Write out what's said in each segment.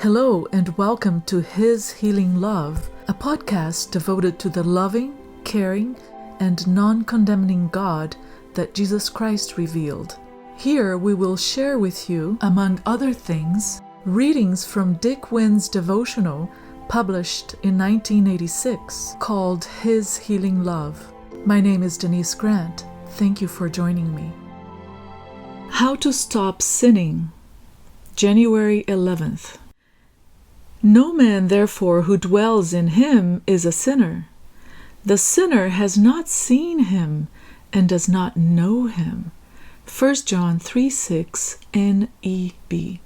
Hello and welcome to His Healing Love, a podcast devoted to the loving, caring, and non-condemning God that Jesus Christ revealed. Here we will share with you, among other things, readings from Dick Winn's devotional published in 1986 called His Healing Love. My name is Denise Grant. Thank you for joining me. How to Stop Sinning, January 11th. No man, therefore, who dwells in him is a sinner. The sinner has not seen him and does not know him. 1 John 3:6 NEB.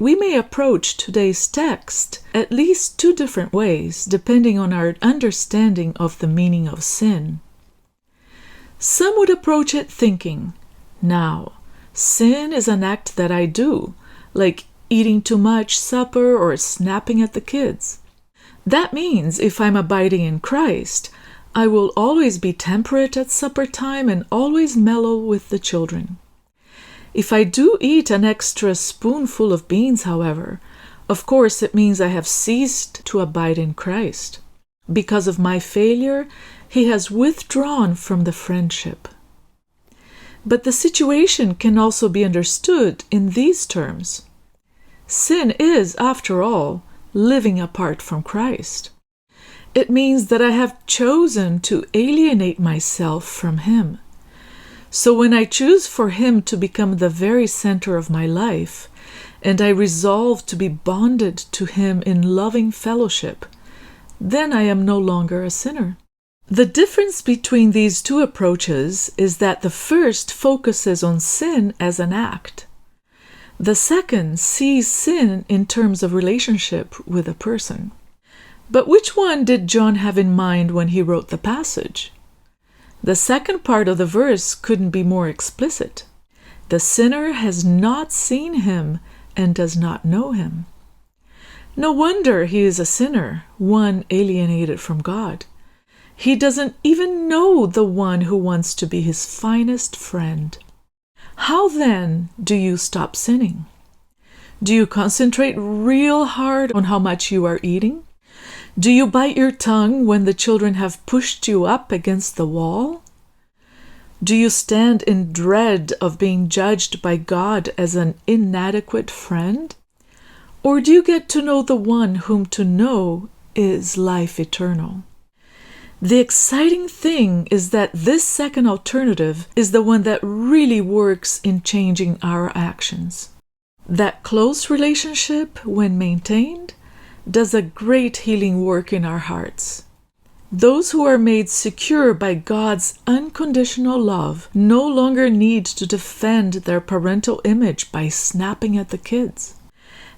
We may approach today's text at least two different ways, depending on our understanding of the meaning of sin. Some would approach it thinking, now, sin is an act that I do, like eating too much supper or snapping at the kids. That means if I'm abiding in Christ, I will always be temperate at supper time and always mellow with the children. If I do eat an extra spoonful of beans, however, of course it means I have ceased to abide in Christ. Because of my failure, He has withdrawn from the friendship. But the situation can also be understood in these terms. Sin is, after all, living apart from Christ. It means that I have chosen to alienate myself from Him. So when I choose for Him to become the very center of my life, and I resolve to be bonded to Him in loving fellowship, then I am no longer a sinner. The difference between these two approaches is that the first focuses on sin as an act. The second sees sin in terms of relationship with a person. But which one did John have in mind when he wrote the passage? The second part of the verse couldn't be more explicit. The sinner has not seen Him and does not know Him. No wonder he is a sinner, one alienated from God. He doesn't even know the one who wants to be his finest friend. How then do you stop sinning? Do you concentrate real hard on how much you are eating? Do you bite your tongue when the children have pushed you up against the wall? Do you stand in dread of being judged by God as an inadequate friend? Or do you get to know the one whom to know is life eternal? The exciting thing is that this second alternative is the one that really works in changing our actions. That close relationship, when maintained, does a great healing work in our hearts. Those who are made secure by God's unconditional love no longer need to defend their parental image by snapping at the kids.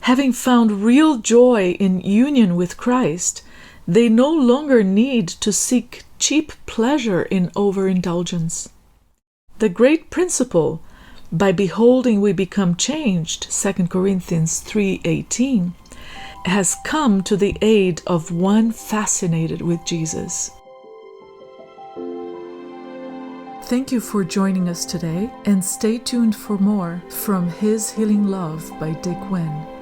Having found real joy in union with Christ, they no longer need to seek cheap pleasure in overindulgence. The great principle, by beholding we become changed, 2 Corinthians 3:18, has come to the aid of one fascinated with Jesus. Thank you for joining us today, and stay tuned for more from His Healing Love by Dick Winn.